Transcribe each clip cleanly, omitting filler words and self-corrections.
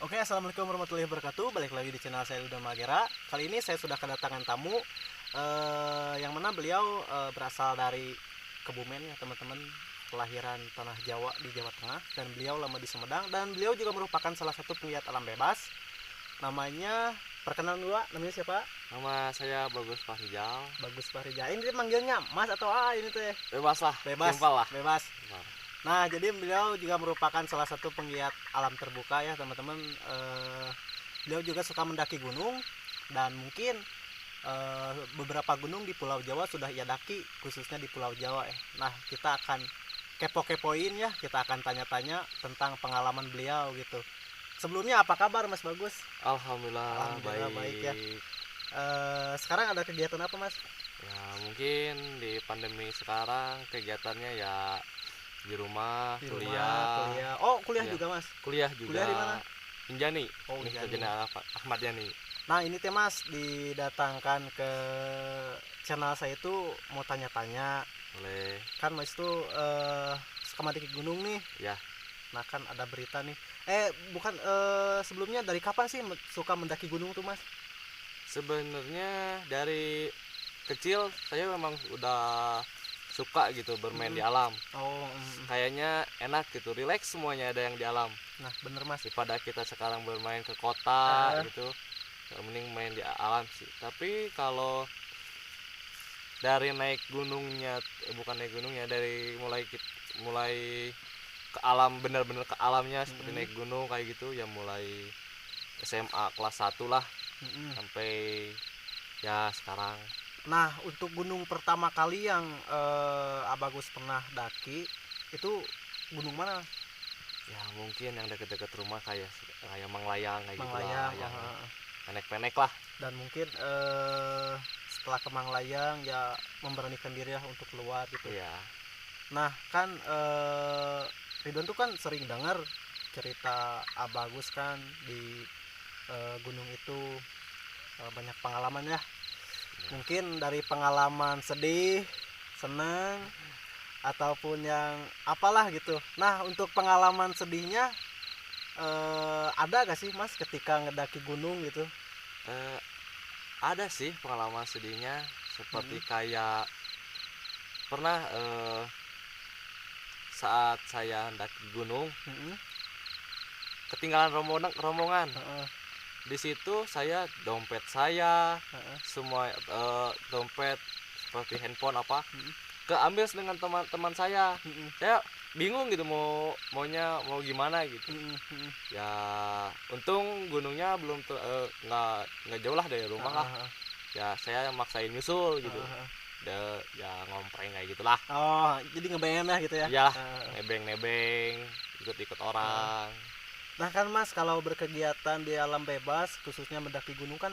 Oke, assalamualaikum warahmatullahi wabarakatuh. Balik lagi di channel saya Luda Magera. Kali ini saya sudah kedatangan tamu, yang mana beliau berasal dari Kebumen ya teman-teman, kelahiran tanah Jawa di Jawa Tengah, dan beliau lama di Sumedang, dan beliau juga merupakan salah satu penggiat alam bebas. Namanya, perkenalan dulu, namanya siapa? Nama saya Bagus Fahrijal. Bagus Fahrija. Ini dia manggilnya Mas atau ini teh? Bebas lah, Bebas. simpel lah. Bebas. Nah, jadi beliau juga merupakan salah satu penggiat alam terbuka ya teman-teman. Beliau juga suka mendaki gunung, dan mungkin beberapa gunung di Pulau Jawa sudah ia daki, khususnya di Pulau Jawa ya. Nah, kita akan kepo-kepoin ya, kita akan tanya-tanya tentang pengalaman beliau gitu. Sebelumnya apa kabar Mas Bagus? Alhamdulillah, Baik ya. baik. Sekarang ada kegiatan apa Mas? Ya mungkin di pandemi sekarang kegiatannya ya di rumah, Di kuliah. kuliah. Oh, kuliah Iya. juga Mas? Kuliah juga. Kuliah di mana? Injani. Oh, Universitas Injani. Jenderal Ahmad Yani. Nah, ini teh Mas didatangkan ke channel saya itu mau tanya-tanya. Boleh. Kan Mas itu suka mendaki gunung nih. Ya. Nah, kan ada berita nih. Bukan, sebelumnya dari kapan sih suka mendaki gunung tuh Mas? Sebenarnya dari kecil saya memang udah suka gitu bermain di alam. Oh, Kayaknya enak gitu, rileks semuanya ada yang di alam. nah bener Mas. Daripada kita sekarang bermain ke kota gitu, mending main di alam sih. Tapi kalau dari naik gunungnya, bukan naik gunungnya, dari mulai ke alam, bener-bener ke alamnya seperti naik gunung kayak gitu ya, mulai SMA kelas 1 lah sampai ya sekarang. Nah, untuk gunung pertama kali yang Abagus pernah daki itu gunung mana? Ya mungkin yang deket-deket rumah kayak Manglayang kayak gitu Manglayang, lah, yang pendek-pendek lah. dan mungkin setelah ke Manglayang ya memberanikan diri lah untuk keluar gitu. Iya. Nah, kan Ridwan tuh kan sering dengar cerita Abagus kan di gunung itu banyak pengalaman ya. Mungkin dari pengalaman sedih, senang, ataupun yang apalah gitu. Nah, untuk pengalaman sedihnya ada gak sih Mas ketika ngedaki gunung gitu? Ada sih pengalaman sedihnya, seperti kayak pernah saat saya mendaki gunung ketinggalan rombongan. Di situ saya dompet saya semua, dompet seperti handphone apa keambil dengan teman-teman saya. Saya bingung gitu mau gimana gitu. Ya untung gunungnya belum nggak jauh lah dari rumah lah. Ya saya maksain nyusul gitu. Ya ngompreng kayak gitulah. Oh, jadi ngeband lah gitu ya? Iya, nebeng ikut orang. Nah kan Mas, kalau berkegiatan di alam bebas khususnya mendaki gunung kan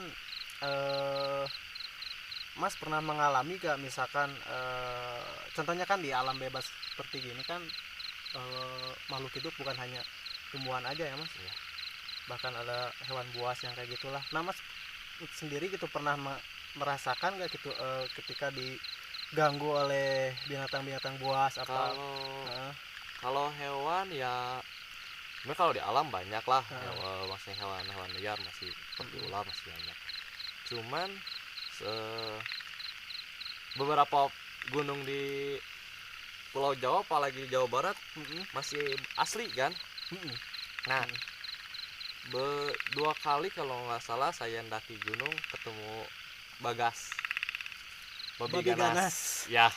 Mas pernah mengalami gak misalkan contohnya kan di alam bebas seperti gini kan makhluk hidup bukan hanya tumbuhan aja ya Mas ya, bahkan ada hewan buas yang kayak gitulah. Nah Mas sendiri gitu pernah merasakan gak gitu ketika diganggu oleh binatang-binatang buas apa? Kalau hewan ya kalau di alam banyak lah, masih hewan liar masih seperti ular masih banyak. Cuman beberapa gunung di Pulau Jawa apalagi Jawa Barat masih asli kan. Nah, dua kali kalau nggak salah saya mendaki gunung ketemu bagas, babi ganas. Ya,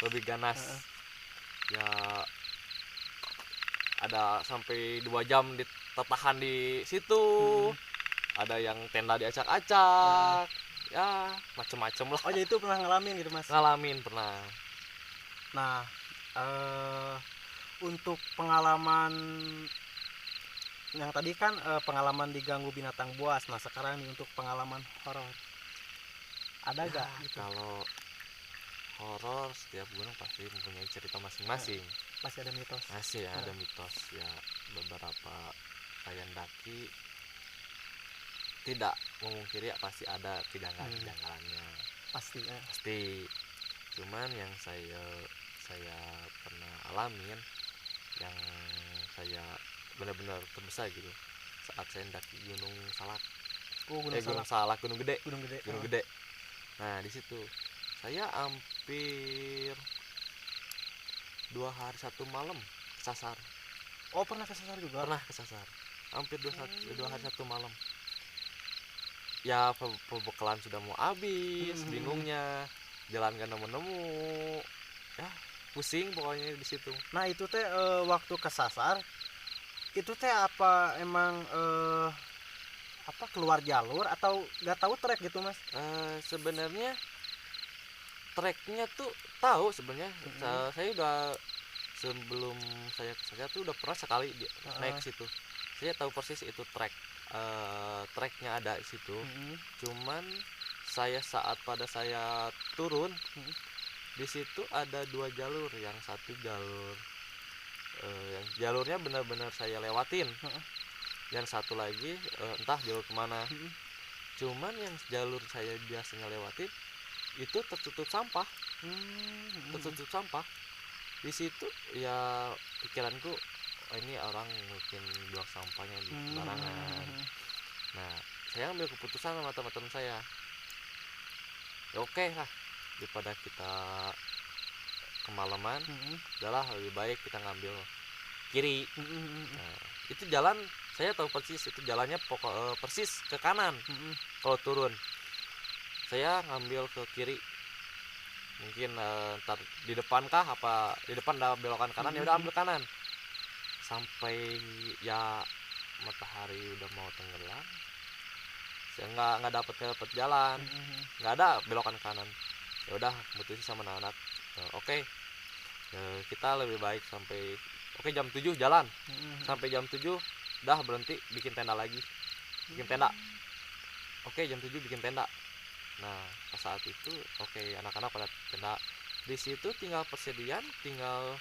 babi ganas. Ya ada sampai 2 jam tertahan di situ. Ada yang tenda diacak-acak. Ya macem-macem lah. Oh, jadi itu pernah ngalamin gitu Mas? Ngalamin pernah. Nah, untuk pengalaman yang tadi kan pengalaman diganggu binatang buas. Nah sekarang nih untuk pengalaman horor ada gak gitu? Kalau horor setiap gunung pasti mempunyai cerita masing-masing. Pasti ada mitos. Masih ada mitos ya, beberapa kayak daki tidak memungkiri ya, pasti ada kejanggalannya. Pasti. Cuman yang saya pernah alamin, yang saya benar-benar terbesar gitu saat saya mendaki Gunung Salak. Gunung Gede. Gunung Gede. Nah, di situ saya hampir 2 hari 1 malam kesasar. Oh, pernah kesasar juga? Pernah kesasar. Hampir 2 hari 1 malam. Ya perbekalan sudah mau habis, bingungnya, jalan gak nemu-nemu. Ya, pusing pokoknya di situ. Nah, itu teh waktu kesasar itu teh apa emang apa keluar jalur atau nggak tahu trek gitu, Mas? Sebenarnya treknya tuh tahu sebenarnya. Saya udah sebelum saya tuh udah pernah sekali naik ke situ. Saya tahu persis itu treknya ada di situ. Cuman saat saya turun di situ ada 2 jalur. Yang satu jalur yang jalurnya benar-benar saya lewatin. Yang satu lagi entah jalur kemana. Cuman yang jalur saya biasanya lewatin itu tertutup sampah. Tertutup sampah. Di situ ya pikiranku, oh, ini orang mungkin buang sampahnya di sembarangan. Nah, saya ambil keputusan sama teman-teman saya, ya oke lah, daripada kita kemalaman, udahlah lebih baik kita ngambil kiri. Nah, itu jalan saya tahu persis, itu jalannya persis ke kanan. Kalau turun saya ngambil ke kiri, mungkin ntar di depan kah apa di depan ada belokan kanan, ya udah ambil kanan sampai ya matahari udah mau tenggelam. Saya nggak dapet jalan, nggak ada belokan kanan. Ya udah mutusin sama anak-anak, oke, kita lebih baik sampai jam 7 jalan, sampai jam 7 udah berhenti bikin tenda lagi, oke jam 7 bikin tenda. Nah, pas saat itu oke, anak-anak pada tenda. Di situ tinggal persediaan, tinggal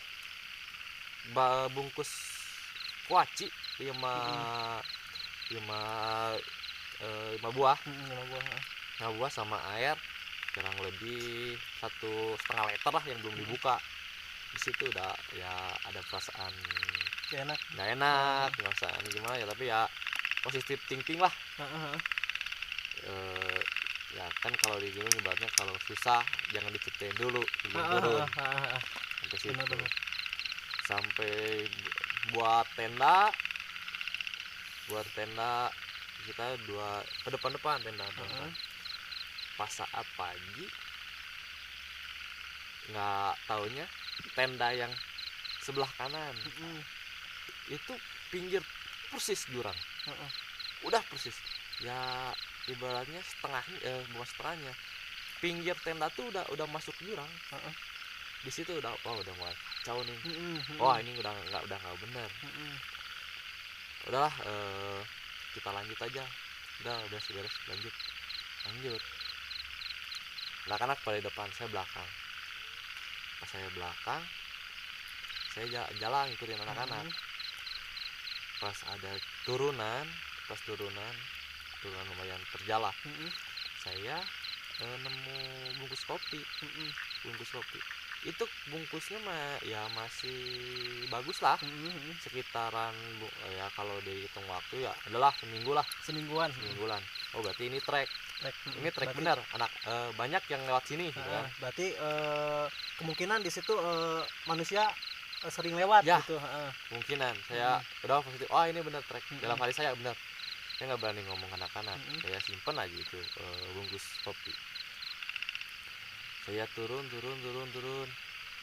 bungkus kuaci 5 buah. 5 buah sama air kurang lebih 1,5 liter lah yang belum dibuka. Di situ udah ya ada perasaan nggak enak, perasaan gimana ya, tapi ya positif thinking lah. Ya kan kalau di gunung ibaratnya kalau susah jangan diceritain dulu, turun sampai situ. Sampai buat tenda kita ke depan tenda. Pas saat pagi nggak taunya tenda yang sebelah kanan itu pinggir persis jurang. Udah persis ya, ibaratnya bukan setengahnya, pinggir tenda tuh udah masuk jurang. Di situ udah mulai kacau nih. Wah, ini udah nggak benar. Udahlah, kita lanjut aja. Udah beres, lanjut. Anak-anak pada depan, saya belakang. Pas saya belakang, saya jalan ikutin anak-anak. Pas ada turunan lumayan terjal lah. Saya nemu bungkus kopi. Itu bungkusnya ya masih bagus lah. Sekitaran ya kalau dihitung waktu ya adalah semingguan. Oh, berarti ini trek benar. Banyak yang lewat sini gitu kan. Berarti kemungkinan di situ manusia sering lewat ya, gitu. Kemungkinan saya udah positif, ini benar trek. Dalam hati saya benar. Saya nggak berani ngomong anak-anak. Saya simpen aja itu bungkus kopi. Saya turun,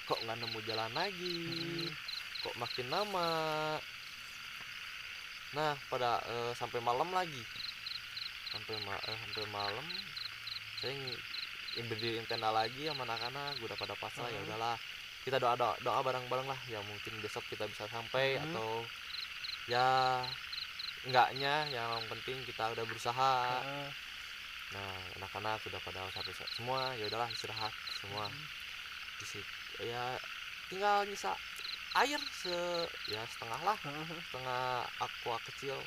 kok nggak nemu jalan lagi, kok makin lama. Nah, pada sampai malam lagi, sampai malam saya berdiriin tenda lagi sama anak-anak, udah pada pasrah. Ya udahlah, kita doa bareng-bareng lah, ya mungkin besok kita bisa sampai atau ya enggaknya, yang penting kita udah berusaha. Nah, anak-anak udah pada sampai semua, ya udahlah istirahat semua. Di situ ya tinggal nyisa air setengah lah, setengah aqua kecil.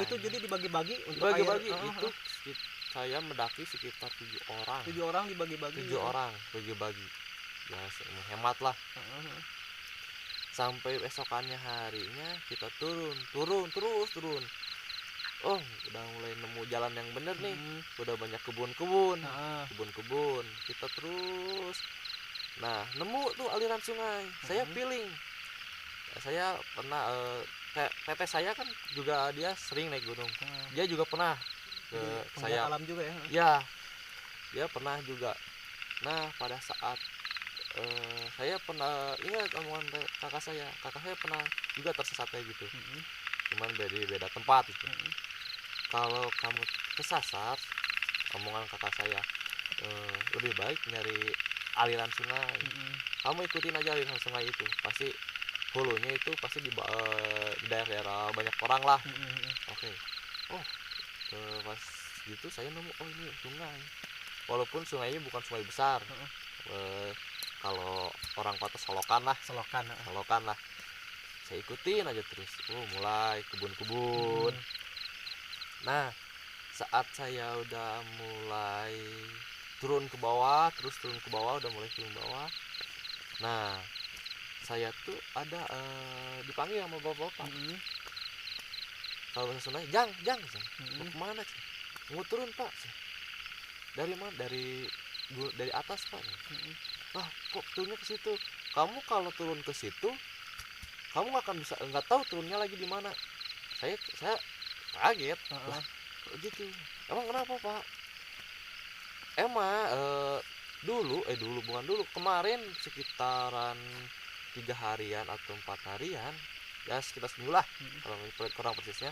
Itu jadi dibagi-bagi untuk dibagi-bagi air. Itu saya mendaki sekitar 7 orang. 7 orang dibagi-bagi. 7 orang bagi-bagi. Ya, menghemat lah. Sampai besokannya harinya kita turun turun. Oh, udah mulai nemu jalan yang bener nih. Udah banyak kebun-kebun. Kita terus. Nah, nemu tuh aliran sungai. Saya feeling. Saya pernah kayak teteh saya kan juga dia sering naik gunung. Dia juga pernah ke saya. Alam juga ya. Ya. Dia pernah juga. Nah, pada saat saya pernah ingat omongan kakak saya pernah juga tersesat kayak gitu. Cuman beda tempat gitu. Kalau kamu kesasar, omongan kakak saya, lebih baik nyari aliran sungai. Kamu ikutin aja aliran sungai itu, pasti hulunya itu pasti di daerah-daerah banyak orang lah. Oke. Oh, pas gitu saya nemu, oh ini sungai. Walaupun sungainya bukan sungai besar. Kalau orang kota solokan lah. Saya ikutin aja terus. Oh, mulai kebun-kebun. Nah, saat saya udah mulai turun ke bawah, udah mulai turun ke bawah. Nah, saya tuh ada dipanggil sama bapak-bapak. Kalau bahasa Sunda, jang. Mau kemana sih? Mau turun pak. Dari mana? Dari atas pak. Wah, kok turunnya ke situ? Kamu kalau turun ke situ, kamu nggak tahu turunnya lagi di mana. Saya kaget. Lah, gitu. Emang kenapa pak? Dulu kemarin sekitaran 3 harian atau 4 harian, ya sekitar seminggu lah, kalau kurang persisnya,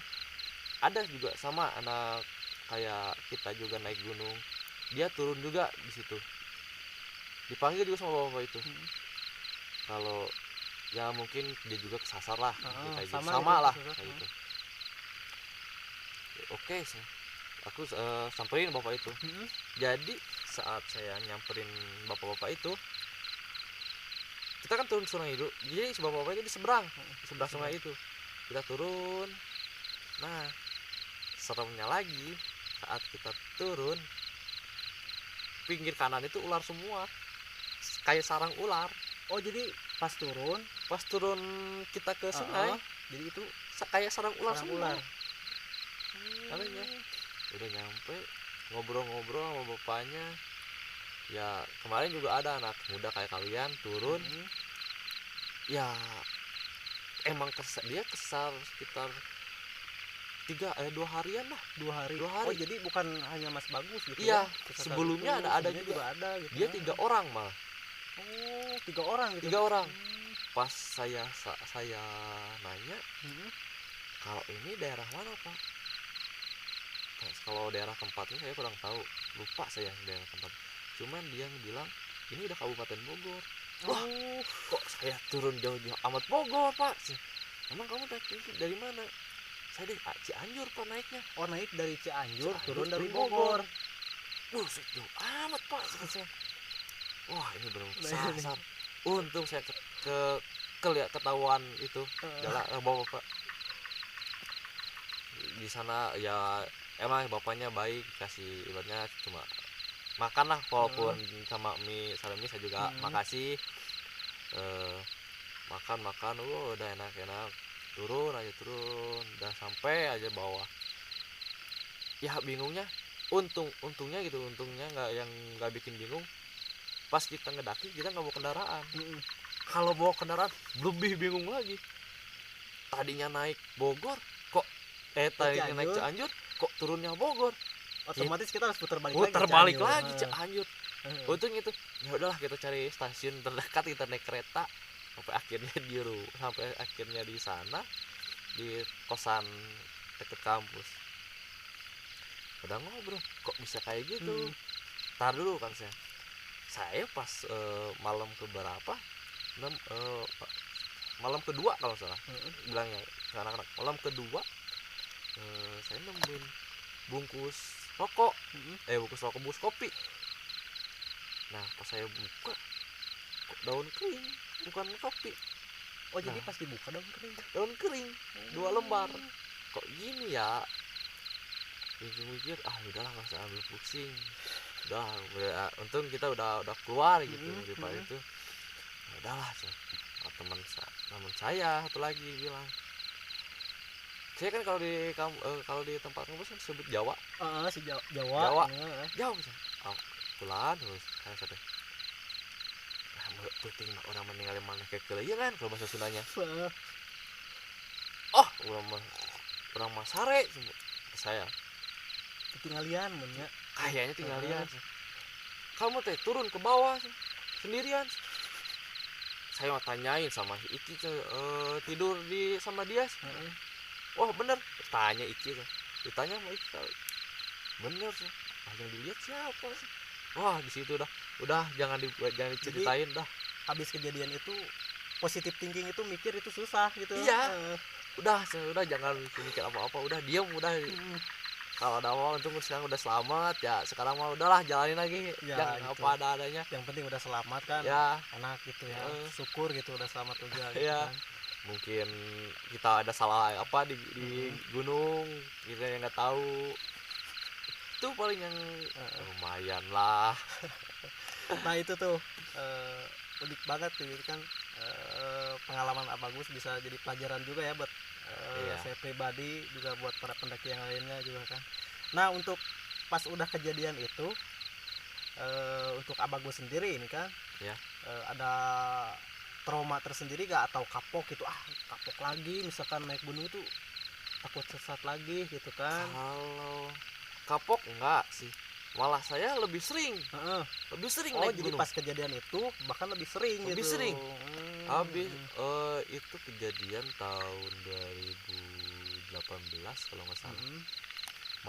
ada juga sama anak kayak kita juga naik gunung, dia turun juga di situ, dipanggil juga sama bapak itu. Kalau ya mungkin dia juga kesasar lah, kayak gitu. Sama lah kayak gitu. Oke, aku samperin bapak itu. Jadi saat saya nyamperin bapak-bapak itu, kita kan turun sungai itu, jadi bapak-bapak itu di seberang sungai itu, kita turun. Nah, seremnya lagi saat kita turun, pinggir kanan itu ular semua, kayak sarang ular. Oh, jadi pas turun kita ke sungai, jadi itu kayak sarang ular semua. Anehnya udah nyampe, ngobrol-ngobrol sama bapaknya. Ya kemarin juga ada anak muda kayak kalian turun. Ya emang dia kesal sekitar 2 harian lah. 2 hari. Oh, jadi bukan hanya Mas Bagus gitu. Iya, sebelumnya ada juga gitu. Dia 3 orang malah. Oh, 3 orang gitu. 3 orang. Pas saya nanya, kalau ini daerah mana pak? Kalau daerah tempatnya saya kurang tahu, lupa saya daerah tempat. Cuman dia bilang ini udah Kabupaten Bogor. Wah, kok saya turun jauh-jauh amat Bogor pak? Emang kamu dari mana? Saya dari Cianjur pak naiknya. Oh, naik dari Cianjur turun dari Bogor. Jauh amat pak. Wah, ini belum sasar. Untung saya ketahuan itu jalan bapak. Di sana ya emang bapaknya baik, kasih ibaratnya cuma makan lah, walaupun sama mie saya juga makasih. Makan udah enak turun udah sampai aja bawah. Ya bingungnya, untungnya nggak bikin bingung, pas kita ngedaki kita nggak bawa kendaraan. Kalau bawa kendaraan lebih bingung lagi. Tadinya naik Bogor kok naik Cianjur kok turunnya Bogor, otomatis kita harus putar balik lagi Cianjur. Untung itu ya udahlah, kita cari stasiun terdekat, kita naik kereta sampai akhirnya di sana di kosan deket kampus. Udah ngobrol, kok bisa kayak gitu. Tar dulu kan saya pas malam keberapa, malam kedua kalau salah bilangnya ke anak-anak, malam kedua saya nemuin bungkus rokok, bungkus kopi. Nah pas saya buka, kok daun kering, bukan kopi. Oh, jadi pas dibuka daun kering 2 lembar. Kok gini ya? Mikir udahlah, nggak usah ambil pusing. Udah untung kita udah keluar gitu. Daripada itu udahlah Nah, teman saya satu lagi bilang, saya kan kalau di tempat kampus kan sebut Jawa. Si Jawa. Jawa. Jawa bisa. Oh, kebetulan terus saya teh. Nah, penting orang meninggal mana kekel ya kan kalau bahasa Sundanya. Oh, orang Masare saya. Ketinggalian punya. Kayaknya tinggalin. Kamu teh turun ke bawah sendirian. Saya mau tanyain sama Iki tidur sama dia. Wah bener, tanya Iki tuh. Ditanya sama Iki kali. Bener sih. Yang dilihat siapa sih? Wah di situ udah jangan diceritain. Jadi, dah. Habis kejadian itu positif thinking itu mikir itu susah gitu. Iya. Udah jangan mikir apa-apa, udah diam udah. Kalau ada apa untung sekarang udah selamat ya, sekarang mah udahlah jalanin lagi ya, yang gitu. apa adanya. Yang penting udah selamat kan. Ya. Enak gitu ya. Syukur gitu udah selamat juga gitu ya. kan. Mungkin kita ada salah apa di gunung kita yang nggak tahu. Itu paling yang lumayan lah. Nah itu tuh unik banget gitu kan, pengalaman Abagus bisa jadi pelajaran juga ya buat saya pribadi juga buat para pendaki yang lainnya juga kan. Nah untuk pas udah kejadian itu untuk Abagus sendiri ini kan ada trauma tersendiri gak atau kapok gitu, kapok lagi misalkan naik gunung itu takut sesat lagi gitu kan? Kalau kapok enggak sih, malah saya lebih sering naik jadi gunung. Pas kejadian itu bahkan lebih sering habis itu kejadian tahun 2018 kalau nggak salah.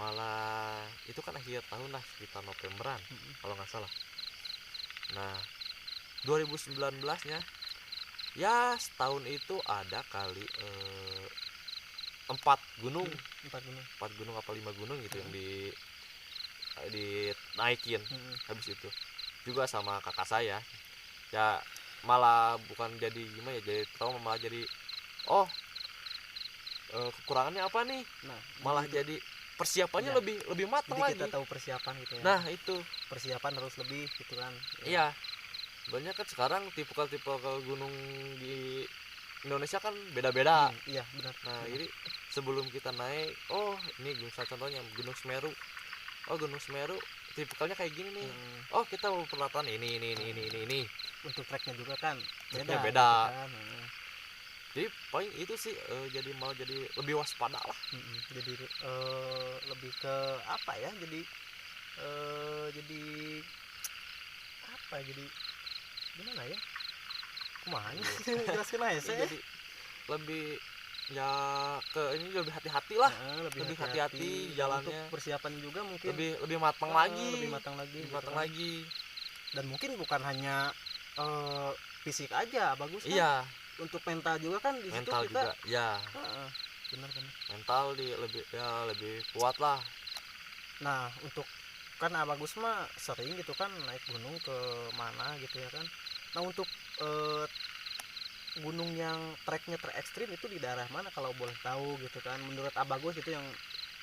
Malah itu kan akhir tahun lah, sekitar Novemberan kalau nggak salah. Nah 2019 nya ya setahun itu ada kali 4 gunung apa 5 gunung gitu yang dinaikin. Habis itu juga sama kakak saya ya, malah bukan jadi gimana ya, jadi trauma, malah jadi kekurangannya apa nih. Malah jadi persiapannya lebih matang jadi lagi. Kita tahu persiapan gitu ya. Nah itu persiapan harus lebih gitu kan. Iya, banyak kan sekarang tipe gunung di Indonesia kan beda-beda. Iya benar. Nah jadi sebelum kita naik, ini contohnya Gunung Semeru. Gunung Semeru tipikalnya kayak gini nih. Kita mau peralatan ini. Untuk treknya juga kan beda. Gitu kan. Jadi paling itu sih jadi lebih waspada lah. Jadi lebih ke apa ya? Jadi gimana ya? Kumaha jelaskeun aja saya. Jadi lebih ya ke ini lebih hati-hati lah. Lebih hati-hati jalannya. Untuk persiapan juga mungkin lebih matang lagi. Lebih matang lagi. Dan mungkin bukan hanya fisik aja bagus kan. Iya. Untuk mental juga kan di situ kita juga ya. Benar. Mental lebih kuat lah. Nah untuk kan Abagus mah sering gitu kan naik gunung ke mana gitu ya kan. Nah untuk gunung yang treknya terekstrim itu di daerah mana kalau boleh tahu gitu kan, menurut Abagus itu yang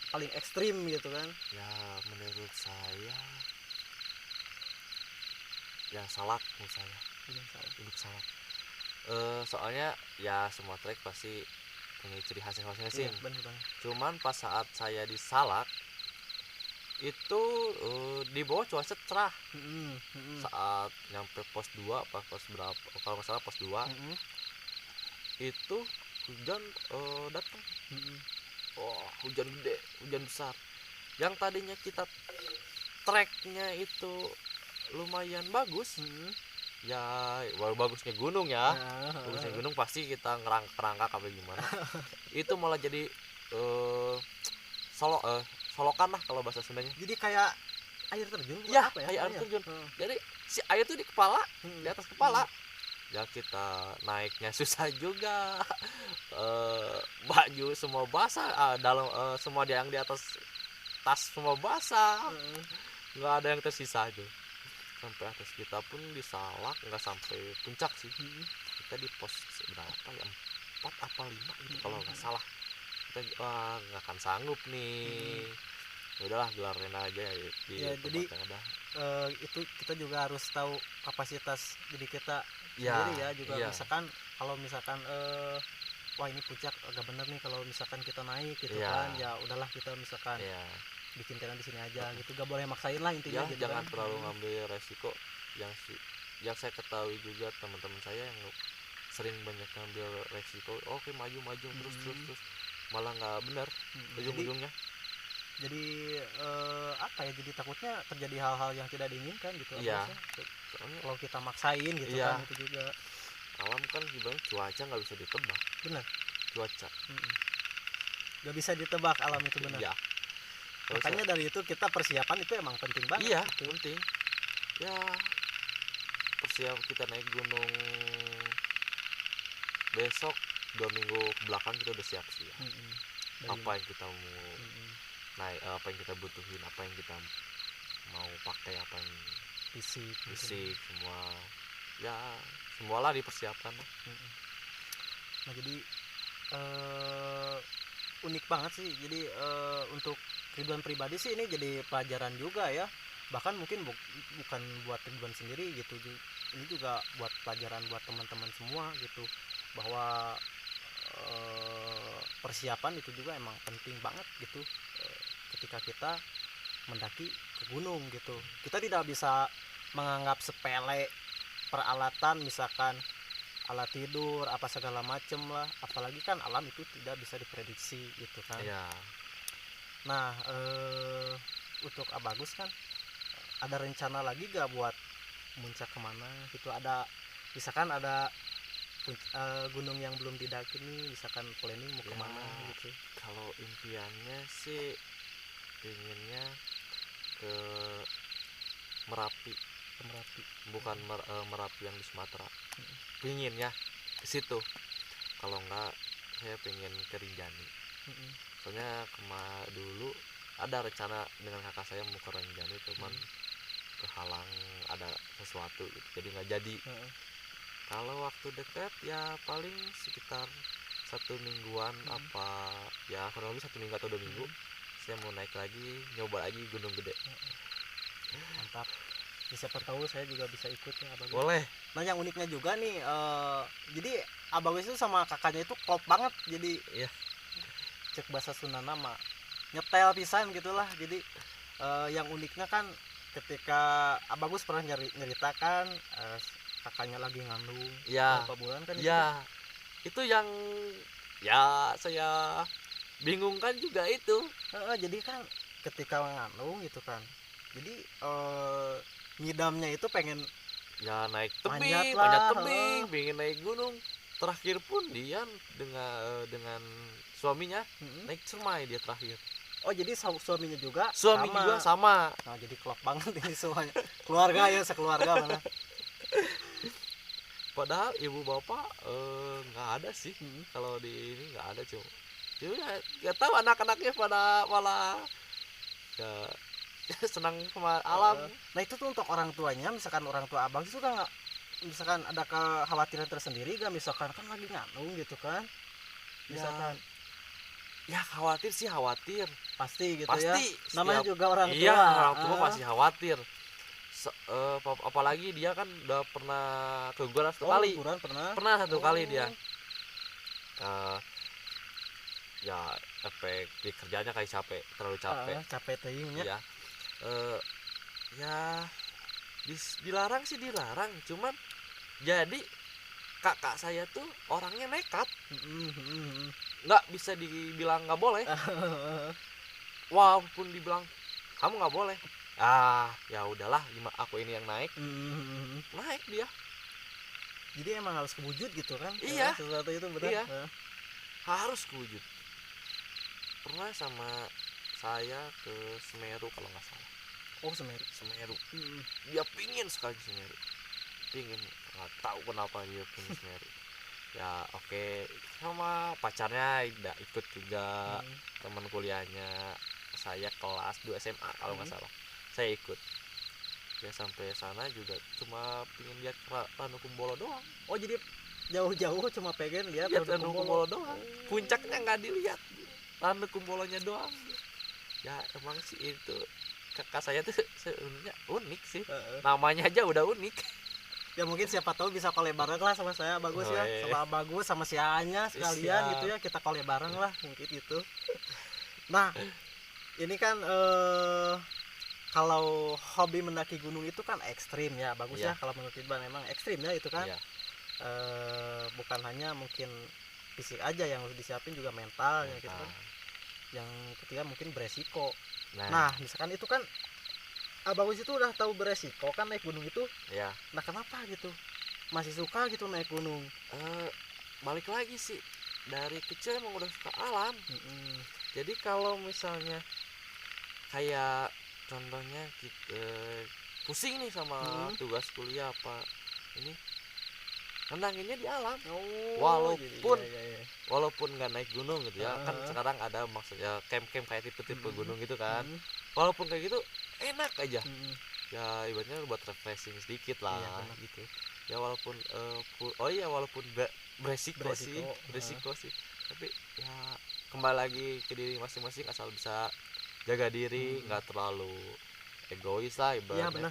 paling ekstrim gitu kan? Ya menurut saya ya Salak menurut saya. Salak. Soalnya ya semua trek pasti punya ciri khas masing-masing. Iya, benar. Cuman pas saat saya di Salak itu di bawah cuaca cerah. Saat nyampe pos 2 apa pos berapa kalau nggak salah pos 2 itu hujan datang. Hujan gede, hujan besar. Yang tadinya kita treknya itu lumayan bagus. Ya bagusnya gunung ya. Bagusnya gunung pasti kita ngerangkak apa gimana. Itu malah jadi solokan lah kalau bahasa Sundanya. Jadi kayak air terjun ya, apa ya? Kayak air terjun. Jadi si air tuh di kepala, di atas kepala. Ya kita naiknya susah juga. Baju semua basah, dalam semua yang di atas tas semua basah. Nggak ada yang tersisa aja. Sampai atas kita pun di Salak nggak sampai puncak sih. Kita di pos berapa ya, 4 apa 5 gitu kalau nggak salah. Kita nggak akan sanggup nih. udahlah gelarin aja di ya, jadi tempat yang ada. Itu kita juga harus tahu kapasitas diri kita Ya, sendiri ya juga. iya. Misalkan kalau misalkan wah ini puncak agak bener nih kalau misalkan kita naik gitu Iya. kan, ya udahlah kita misalkan Iya. bikin tenda di sini aja gitu, gak boleh maksain lah intinya Ya gitu jangan kan. terlalu ngambil resiko. Yang saya ketahui juga teman-teman saya yang sering banyak ngambil resiko, oke maju maju terus malah nggak benar ujung-ujungnya. Jadi apa ya, jadi takutnya terjadi hal-hal yang tidak diinginkan gitu. Iya. Soalnya kalau kita maksain gitu iya. kan, itu juga Alam kan sebenarnya cuaca nggak bisa ditebak. benar. Cuaca Gak bisa ditebak alam itu, benar. iya. Makanya dari itu kita persiapan itu emang penting banget. Iya gitu. penting ya. Persiapan kita naik gunung besok 2 minggu belakang kita udah siap-siap. Apa yang kita mau naik, apa yang kita butuhin, apa yang kita mau pakai, apa yang fisik semua ya, semualah dipersiapkan. Nah jadi unik banget sih. Jadi untuk Ridwan pribadi sih ini jadi pelajaran juga ya, bahkan mungkin bukan buat Ridwan sendiri gitu, ini juga buat pelajaran buat teman-teman semua gitu, bahwa persiapan itu juga emang penting banget gitu. Ketika kita mendaki ke gunung gitu, kita tidak bisa menganggap sepele peralatan, misalkan alat tidur apa segala macem lah, apalagi kan alam itu tidak bisa diprediksi gitu kan. Iya. Nah untuk Abagus kan ada rencana lagi gak buat muncak kemana gitu, ada misalkan ada gunung yang belum didaki nih, misalkan planning mau kemana gitu. Kalau impiannya sih pinginnya ke Merapi. Bukan Merapi yang di Sumatera. Pinginnya ke situ. Kalau enggak saya pengen ke Rinjani. Soalnya dulu ada rencana dengan kakak saya mau ke Rinjani, cuman kehalang ada sesuatu gitu, jadi nggak jadi. Kalau waktu dekat ya paling sekitar 1 mingguan, apa ya kurang lebih 1 minggu atau 2 minggu saya mau naik lagi, nyoba lagi gunung gede. Mantap. Siapa tahu saya juga bisa ikut ya Abagus. Boleh. Nah yang uniknya juga nih jadi Abagus itu sama kakaknya itu klop banget, jadi iya. Cek bahasa Sunda nama nyetel pisan gitulah. Jadi yang uniknya kan ketika Abagus pernah nyeritakan kakaknya lagi ngandung berapa bulan kan ya itu yang ya saya bingungkan juga itu. Jadi kan ketika ngandung gitu kan, jadi ngidamnya itu pengen ya naik tebing, manjat tebing, pengen naik gunung. Terakhir pun dia dengan suaminya naik Cermai dia terakhir. Oh jadi suaminya juga sama. Nah jadi klop banget ini semuanya, keluarga ya, sekeluarga mana. Padahal ibu bapak nggak ada sih. Kalau di ini nggak ada, cuma ya tahu anak-anaknya pada malah ya senang sama alam. Nah itu tuh untuk orang tuanya, misalkan orang tua Abang itu kan nggak, misalkan ada kekhawatiran tersendiri gak, misalkan kan lagi ngandung gitu kan, misalkan ya khawatir pasti gitu. Pasti, ya namanya juga orang tua. Iya, orang tua pasti khawatir. Apalagi dia kan udah pernah keguguran 1 kali. Pernah 1 kali dia. Ya efek di kerjanya kayak terlalu capek teuingnya. Ya dilarang sih dilarang, cuman jadi kakak saya tuh orangnya nekat. Nggak bisa dibilang nggak boleh. Walaupun dibilang kamu nggak boleh, ya udahlah, aku ini yang naik. Naik dia. Jadi emang harus kewujud gitu kan. Iya, sesuatu itu benar. Iya. Harus kewujud. Pernah sama saya ke Semeru kalau nggak salah. Oh Semeru. Dia pingin sekali Semeru, nggak tahu kenapa dia pingin Semeru. Ya oke, sama pacarnya ikut juga, teman kuliahnya saya kelas 2 SMA kalau nggak salah, saya ikut. Ya sampai sana juga cuma pingin lihat Ranukumbolo doang. Oh jadi jauh-jauh cuma pengen lihat Ranukumbolo doang. Puncaknya nggak dilihat, Ranukumbolonya doang. Ya emang sih itu kakak saya tuh sebenarnya unik sih, namanya aja udah unik. Ya mungkin siapa tahu bisa collab bareng lah sama saya Bagus ya, sama Bagus sama si Anya sekalian gitu ya, kita collab bareng lah mungkin gitu. Nah ini kan kalau hobi mendaki gunung itu kan ekstrim ya Bagus ya, kalau menurut Ridwan emang ekstrim ya itu kan. Bukan hanya mungkin fisik aja yang harus disiapin, juga mentalnya gitu kan. Yang ketiga mungkin beresiko. Nah misalkan itu kan Bagus itu udah tahu beresiko kan naik gunung itu. Nah kenapa gitu masih suka gitu naik gunung? Balik lagi sih, dari kecil emang udah suka alam. Jadi kalau misalnya kayak contohnya kita pusing nih sama tugas kuliah apa ini, nenanginnya di alam. Walaupun nggak naik gunung gitu ya, kan sekarang ada maksudnya camp-camp kayak tipe-tipe gunung gitu kan. Walaupun kayak gitu enak aja. Ya ibaratnya buat refreshing sedikit lah gitu. Ya walaupun walaupun beresiko sih. Tapi ya kembali lagi ke diri masing-masing, asal bisa jaga diri, nggak terlalu egois lah ibaratnya.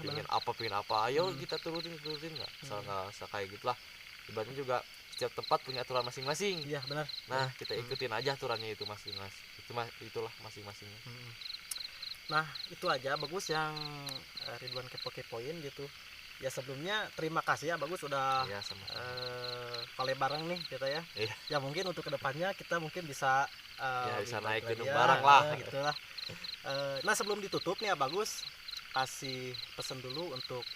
Pingin apa ayo kita turutin nggak usah kayak gitulah. Ibaratnya juga setiap tempat punya aturan masing-masing. Iya benar. Nah kita ikutin aja aturannya itu masing-masing. Itulah masing-masingnya. Nah itu aja Bagus yang Ridwan kepo-kepoin gitu ya. Sebelumnya terima kasih ya Bagus udah collab bareng nih kita ya. Ya mungkin untuk kedepannya kita mungkin bisa bisa naik gunung bareng lah gitu lah. Nah sebelum ditutup nih ya Bagus, kasih pesan dulu untuk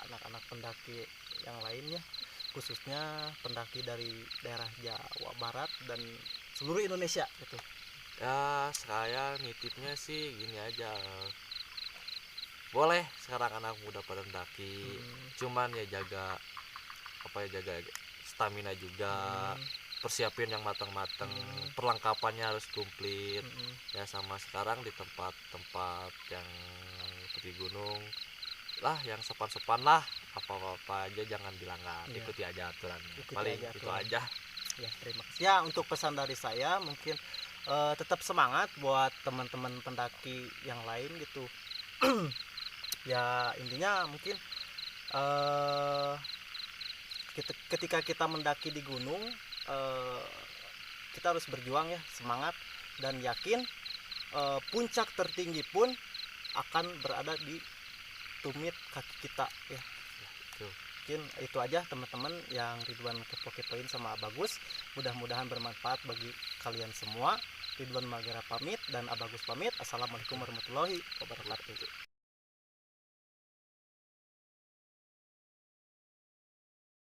anak-anak pendaki yang lainnya, khususnya pendaki dari daerah Jawa Barat dan seluruh Indonesia gitu. Ya saya nitipnya sih gini aja, boleh sekarang anak muda pada mendaki, cuman ya jaga stamina juga, persiapin yang matang-matang, perlengkapannya harus komplit. Ya sama sekarang di tempat-tempat yang seperti gunung lah, yang sopan-sopan lah, apa-apa aja jangan dilanggar, ikuti aja aturannya. Paling itu aja. Ya terima kasih ya. Untuk pesan dari saya mungkin tetap semangat buat teman-teman pendaki yang lain gitu. Ya intinya mungkin ketika kita mendaki di gunung, kita harus berjuang ya, semangat dan yakin puncak tertinggi pun akan berada di tumit kaki kita ya. Mungkin itu aja teman-teman yang Ridwan kepo-kepoin sama Bagus. Mudah-mudahan bermanfaat bagi kalian semua. Ridwan Magara pamit dan Bagus pamit. Assalamualaikum warahmatullahi wabarakatuh.